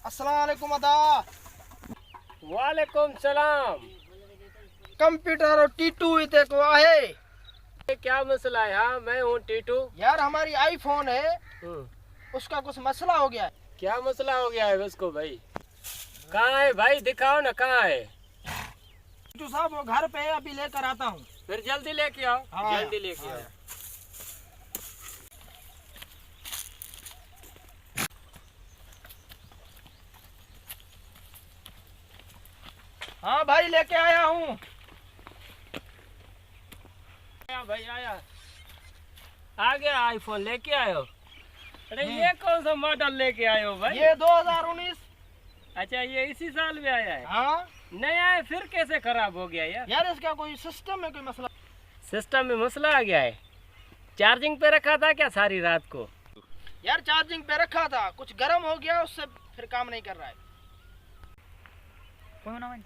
अस्सलाम वालेकुम अदा। वालेकुम सलाम। कंप्यूटर और टीटू इते को आहे। क्या मसला है? हाँ मैं हूँ टीटू। यार हमारी आईफोन है, उसका कुछ मसला हो गया है। क्या मसला हो गया है उसको भाई? कहाँ है भाई, दिखाओ ना कहाँ है। टीटू साहब वो घर पे है, अभी लेकर आता हूँ। फिर जल्दी लेके आओ। हाँ, जल्दी लेके आओ। हाँ भाई लेके आया हूँ। आया भाई आया। आ गया आईफोन लेके आयो। अरे ये कौन सा मॉडल लेके आए हो भाई? ये 2019। अच्छा ये इसी साल में आया है? हाँ नया है, फिर कैसे खराब हो गया यार? यार इसका कोई सिस्टम में कोई मसला। सिस्टम में मसला आ गया है। चार्जिंग पे रखा था क्या सारी रात को? यार चार्जिंग पे रखा था, कुछ गर्म हो गया, उससे फिर काम नहीं कर रहा है। कोई ना भाई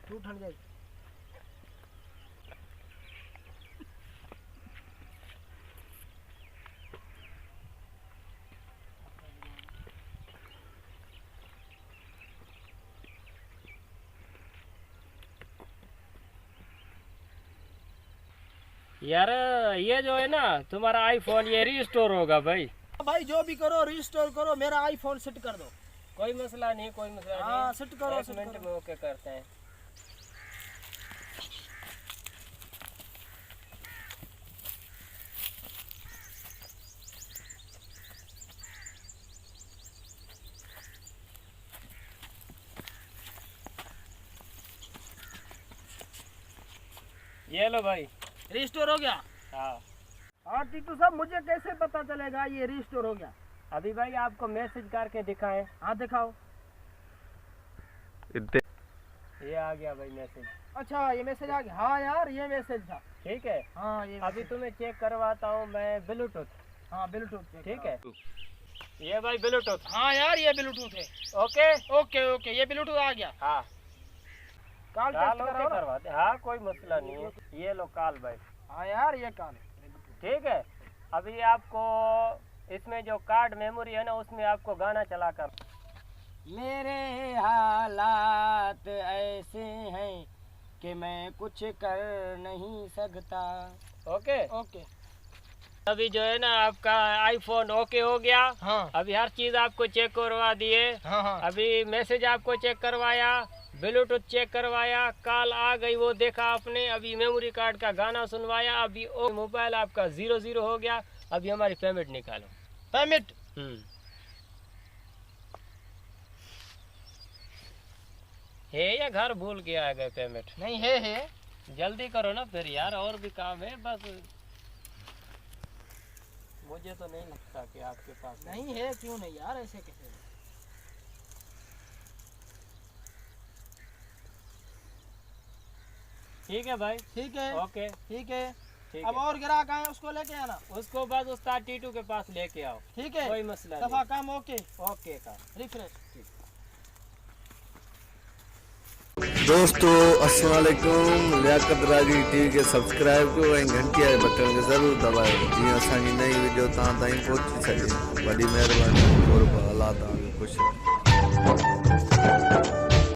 तू ठंड जाए। यार ये जो है ना तुम्हारा आईफोन, ये रिस्टोर होगा भाई। भाई जो भी करो रिस्टोर करो, मेरा आईफोन सेट कर दो। कोई मसला नहीं, कोई मसला नहीं। हाँ सेट करो, एक मिनट में ओके करते हैं। ये लो भाई, रिस्टोर हो गया। हाँ। हाँ टीटू साहब मुझे कैसे पता चलेगा ये रिस्टोर हो गया? अभी भाई आपको मैसेज करके दिखाएं। हाँ दिखाओ। ये आ गया भाई मैसेज। अच्छा ये मैसेज आ गया। हाँ यार ये मैसेज था। ठीक है। हाँ ये अभी तुम्हें चेक करवाता हूँ मैं ब्लूटूथ। हाँ ब्लूटूथ ठीक है, ये भाई ब्लूटूथ। हाँ यार ये ब्लूटूथ है। ओके ओके ओके ये ब्लूटूथ आ गया। हाँ कॉल काल टेस्ट ओके कराओ ना। करवाते। हाँ कोई मसला नहीं है। ये लो काल भाई। हाँ यार ये कॉल। ठीक है, अभी आपको इसमें जो कार्ड मेमोरी है ना, उसमें आपको गाना चला कर। मेरे हालात ऐसे हैं कि मैं कुछ कर नहीं सकता। Okay okay. अभी जो है ना आपका आईफोन ओके हो गया। हाँ अभी हर चीज आपको चेक करवा दिए। हाँ हाँ अभी मैसेज आपको चेक करवाया, ब्लूटूथ चेक करवाया, कॉल आ गई वो देखा आपने, अभी मेमोरी कार्ड का गाना सुनवाया। अभी मोबाइल आपका 00 हो गया। अभी हमारी पेमेंट निकालो। पेमेंट। है या घर भूल के आ गए पेमेंट? नहीं है। जल्दी करो ना फिर यार, और भी काम है। बस मुझे तो नहीं लगता कि आपके पास नहीं है। क्यों नहीं यार, ऐसे कैसे? ठीक है भाई। ठीक है ओके ठीक है। ठीक अब है। और ग्राहक आए उसको लेके आना। उसको बस उस्ताद टीटू के पास लेके आओ। ठीक है कोई मसला दफा नहीं। काम। ओके ओके का रिफ्रेश। दोस्तों अस्सलाम वालेकुम। लियाकत राजी टीवी के सब्सक्राइब कयो ऐं घंटी वारे बटन खे ज़रूरु दबायो जीअं असांजी नई वीडियो तव्हां ताईं पहुची सघे। वॾी महिरबानी। और अल्लाह तव्हांखे ख़ुशि रखे।